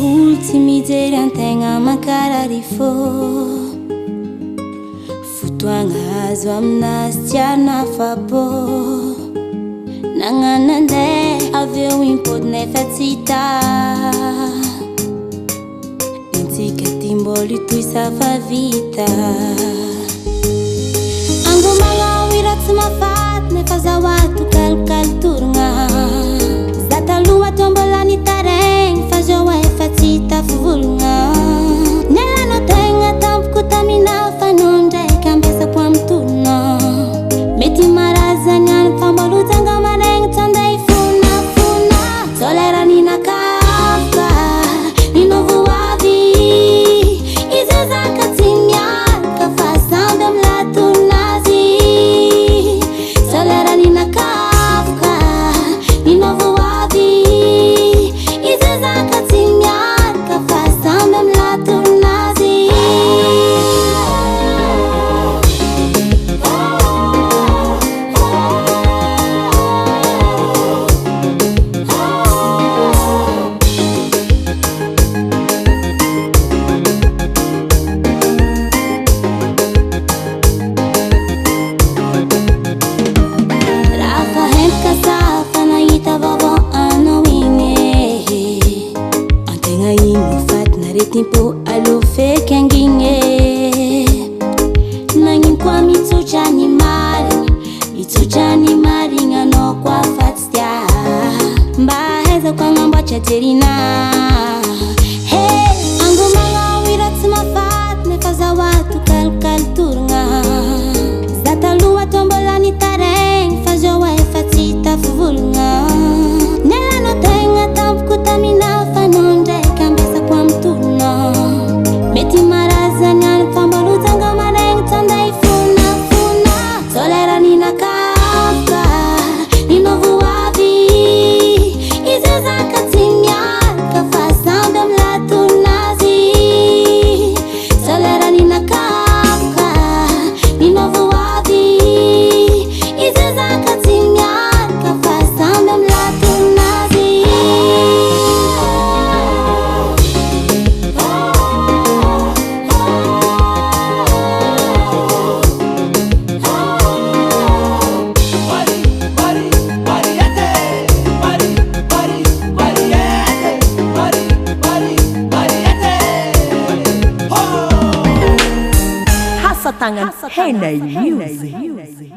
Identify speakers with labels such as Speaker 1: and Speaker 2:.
Speaker 1: ultimi antegna makarary fô fotoagna azo aminazy tiana fapô nagnano andeha aveo impôdy nefa tsy hita intsika ty mbôla itoisa fa vita angomagna oira tsy mafaty nefa zaho ato kalokalo torogna za taloha teo mbola nitaregny fa zao efa tsy hita fivologna nialanao tegna tampoko taminao fa no ndraiky ambesako amy tolona mety marazany any fa mbôla hojanga maregny tsandray fonafona zao lera ninakafaka ninovo avy izy zaka tsy miaraka fa samby amy latonazy zao lera ninakafaka ninovo avy izy zaka tsy miaraka fa samby amy latonazy rafa hempaka safa nahita vavô anao igny antegna igny faty naretim-po alo feky angigny nagnino koa mitsotra ny marigny anao koa fa tsy tia mba ahaizako agnamboatra jerina angomagna oira tsy mafaty nefa zaho ato kalokalo torogna za taloha teo mbola nitaregny fa zao efa tsy hita fivologna nialanao tegna tampoko taminao fa no ndraiky ambesako amy tolona mety marazany any fa mbôla hojanga maregny tsandray fonafona zao lera ninakafaka ninovo avy izy zaka tsy miaraka fa samby amy latonazy zao lera ninakafaka ninovo avy izy zaka tsy miaraka fa samby amy latonazy
Speaker 2: Hasa tangan Henay Music.